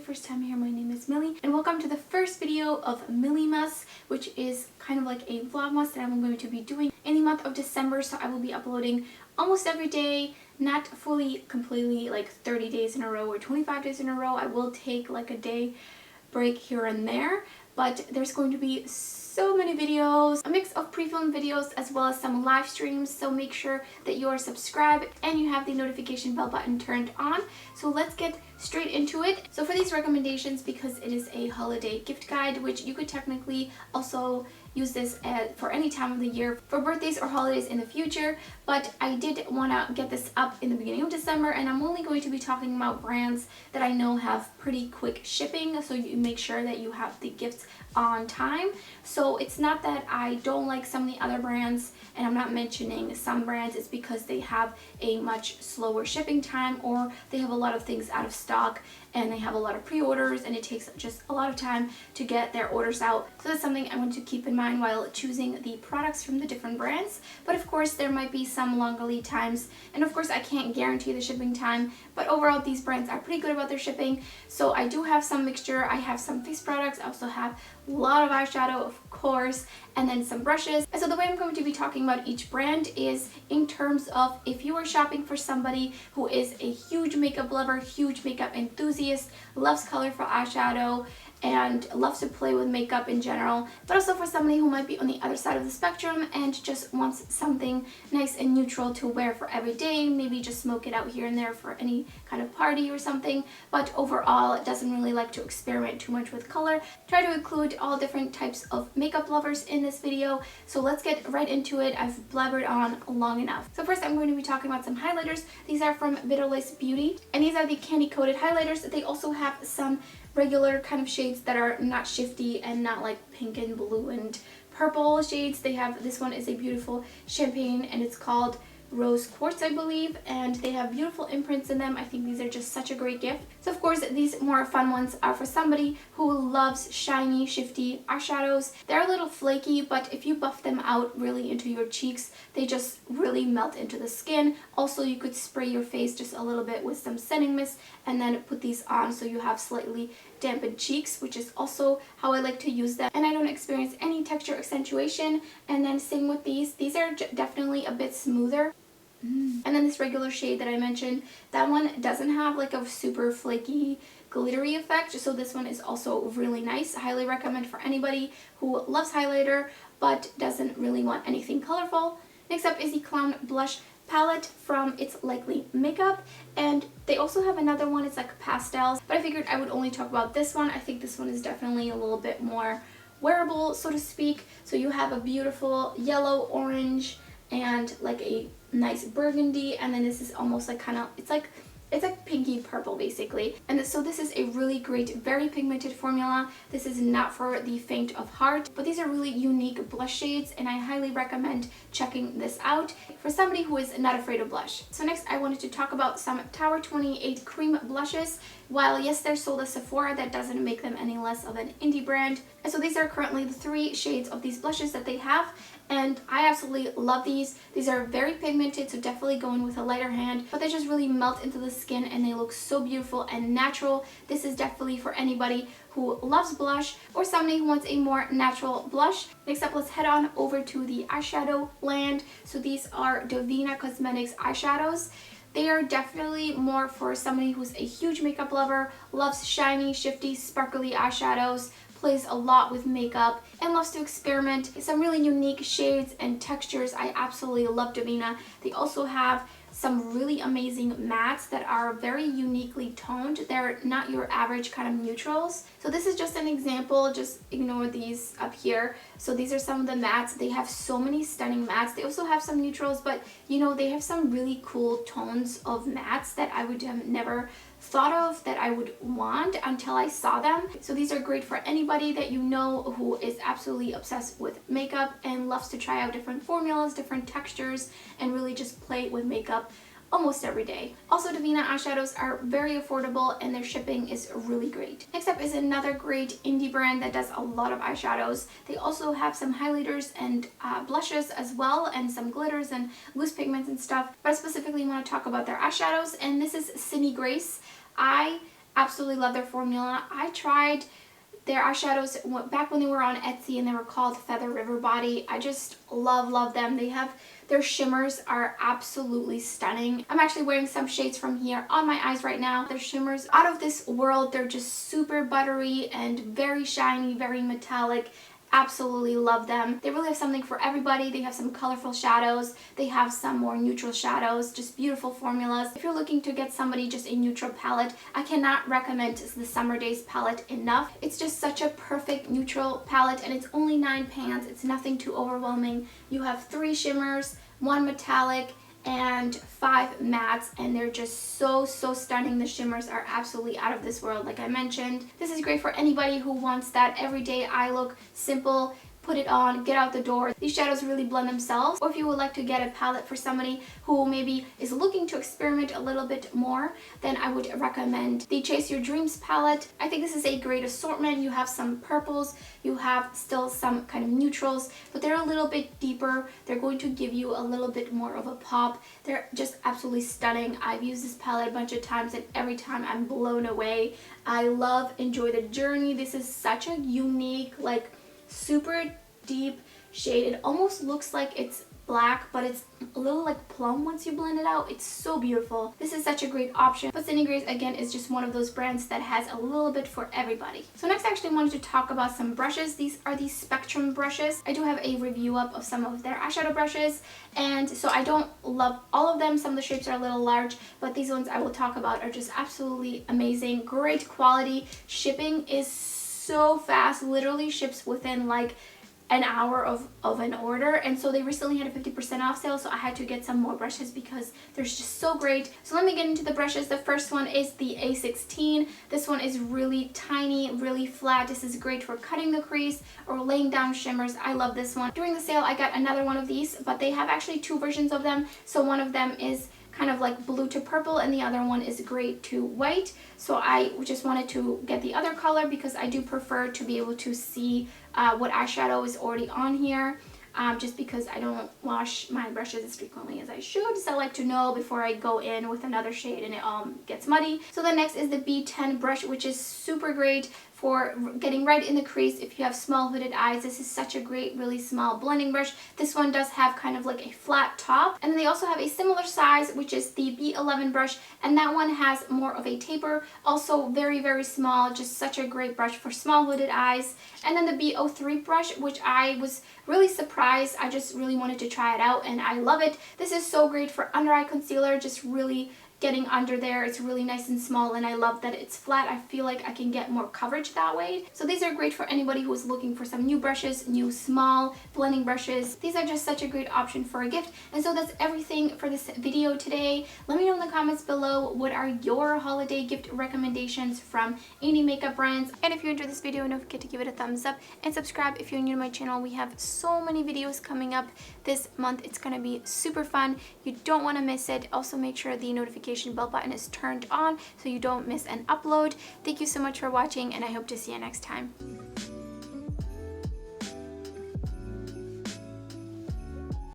first time here, my name is Millie, and welcome to the first video of Millymas, which is kind of like a vlogmas that I'm going to be doing in the month of December. So I will be uploading almost every day, not fully, completely like 30 days in a row or 25 days in a row. I will take like a day break here and there, but there's going to be so many videos, a mix of pre-filmed videos as well as some live streams, so make sure that you are subscribed and you have the notification bell button turned on. So let's get straight into it. So for these recommendations, because it is a holiday gift guide, which you could technically also use this for any time of the year for birthdays or holidays in the future, but I did want to get this up in the beginning of December, and I'm only going to be talking about brands that I know have pretty quick shipping, so you make sure that you have the gifts on time. So it's not that I don't like some of the other brands, and I'm not mentioning some brands, it's because they have a much slower shipping time, or they have a lot of things out of stock and they have a lot of pre-orders and it takes just a lot of time to get their orders out. So that's something I want to keep in mind while choosing the products from the different brands. But of course there might be some longer lead times, and of course I can't guarantee the shipping time, but overall these brands are pretty good about their shipping. So I do have some mixture. I have some face products, I also have a lot of eyeshadow of course, and then some brushes. And so the way I'm going to be talking about each brand is in terms of if you are shopping for somebody who is a huge makeup lover, huge makeup enthusiast, loves colorful eyeshadow, and loves to play with makeup in general, but also for somebody who might be on the other side of the spectrum and just wants something nice and neutral to wear for every day, maybe just smoke it out here and there for any kind of party or something, but overall doesn't really like to experiment too much with color. Try to include all different types of makeup lovers in this video, so let's get right into it. I've blabbered on long enough. So first I'm going to be talking about some highlighters. These are from Bitterlace Beauty, and these are the candy coated highlighters. They also have some regular kind of shades that are not shifty and not like pink and blue and purple shades. They have, this one is a beautiful champagne and it's called Rose Quartz, I believe, and they have beautiful imprints in them. I think these are just such a great gift. So of course these more fun ones are for somebody who loves shiny, shifty eyeshadows. They're a little flaky, but if you buff them out really into your cheeks, they just really melt into the skin. Also, you could spray your face just a little bit with some setting mist and then put these on so you have slightly dampened cheeks, which is also how I like to use them, and I don't experience any texture accentuation. And then same with these are definitely a bit smoother. And then this regular shade that I mentioned, that one doesn't have like a super flaky glittery effect, so this one is also really nice. I highly recommend for anybody who loves highlighter but doesn't really want anything colorful. Next up is the Clown Blush palette from It's Likely Makeup, and they also have another one, it's like pastels, but I figured I would only talk about this one. I think this one is definitely a little bit more wearable, so to speak. So you have a beautiful yellow, orange, and like a nice burgundy, and then this is almost like kind of, it's like pinky purple basically. And so this is a really great, very pigmented formula. This is not for the faint of heart, but these are really unique blush shades, and I highly recommend checking this out for somebody who is not afraid of blush. So next I wanted to talk about some Tower 28 cream blushes. While yes, they're sold at Sephora, that doesn't make them any less of an indie brand. And so these are currently the 3 shades of these blushes that they have, and I absolutely love these. These are very pigmented, so definitely go in with a lighter hand, but they just really melt into the skin and they look so beautiful and natural. This is definitely for anybody who loves blush or somebody who wants a more natural blush. Next up, let's head on over to the eyeshadow land. So these are Davina Cosmetics eyeshadows. They are definitely more for somebody who's a huge makeup lover, loves shiny, shifty, sparkly eyeshadows, plays a lot with makeup, and loves to experiment. Some really unique shades and textures. I absolutely love Davina. They also have some really amazing mattes that are very uniquely toned. They're not your average kind of neutrals. So this is just an example, just ignore these up here. So these are some of the mattes. They have so many stunning mattes. They also have some neutrals, but you know, they have some really cool tones of mattes that I would have never thought of that I would want until I saw them. So these are great for anybody that you know who is absolutely obsessed with makeup and loves to try out different formulas, different textures, and really just play with makeup almost every day. Also, Davina eyeshadows are very affordable and their shipping is really great. Next up is another great indie brand that does a lot of eyeshadows. They also have some highlighters and blushes as well, and some glitters and loose pigments and stuff, but I specifically want to talk about their eyeshadows, and this is Cindy Grace. I Absolutely love their formula. I tried their eyeshadows back when they were on Etsy and they were called Feather River Body. I just love them. They have their shimmers are absolutely stunning. I'm actually wearing some shades from here on my eyes right now. Their shimmers out of this world. They're just super buttery and very shiny, very metallic. Absolutely love them. They really have something for everybody. They have some colorful shadows. They have some more neutral shadows. Just beautiful formulas. If you're looking to get somebody just a neutral palette, I cannot recommend the Summer Days palette enough. It's just such a perfect neutral palette, and it's only 9 pans. It's nothing too overwhelming. You have 3 shimmers, 1 metallic, and 5 mattes, and they're just so stunning. The shimmers are absolutely out of this world, like I mentioned. This is great for anybody who wants that everyday eye look, simple, put it on, get out the door. These shadows really blend themselves. Or if you would like to get a palette for somebody who maybe is looking to experiment a little bit more, then I would recommend the Chase Your Dreams palette. I think this is a great assortment. You have some purples, you have still some kind of neutrals, but they're a little bit deeper. They're going to give you a little bit more of a pop. They're just absolutely stunning. I've used this palette a bunch of times, and every time I'm blown away. I enjoy the journey. This is such a unique, like, super deep shade. It almost looks like it's black, but it's a little like plum once you blend it out. It's so beautiful. This is such a great option. But Cindy Grace, again, is just one of those brands that has a little bit for everybody. So next, I actually wanted to talk about some brushes. These are the Spectrum brushes. I do have a review up of some of their eyeshadow brushes, and so I don't love all of them. Some of the shapes are a little large, but these ones I will talk about are just absolutely amazing. Great quality. Shipping is so fast. Literally ships within like an hour of an order, and so they recently had a 50% off sale, so I had to get some more brushes because they're just so great. So let me get into the brushes. The first one is the A16. This one is really tiny, really flat. This is great for cutting the crease or laying down shimmers. I love this one. During the sale I got another one of these, but they have actually 2 versions of them. So one of them is kind of like blue to purple, and the other one is gray to white. So I just wanted to get the other color because I do prefer to be able to see what eyeshadow is already on here, just because I don't wash my brushes as frequently as I should, so I like to know before I go in with another shade and it all gets muddy. So the next is the B10 brush, which is super great for getting right in the crease if you have small hooded eyes. This is such a great, really small blending brush. This one does have kind of like a flat top, and then they also have a similar size, which is the B11 brush, and that one has more of a taper. Also very small, just such a great brush for small hooded eyes. And then the B03 brush, which I was really surprised. I just really wanted to try it out, and I love it. This is so great for under eye concealer, just really getting under there. It's really nice and small, and I love that it's flat. I feel like I can get more coverage that way. So these are great for anybody who is looking for some new brushes, new small blending brushes. These are just such a great option for a gift. And so that's everything for this video today. Let me know in the comments below, what are your holiday gift recommendations from any makeup brands? And if you enjoyed this video, don't forget to give it a thumbs up and subscribe if you're new to my channel. We have so many videos coming up this month. It's gonna be super fun. You don't want to miss it. Also, make sure the notification bell button is turned on so you don't miss an upload. Thank you so much for watching, and I hope to see you next time.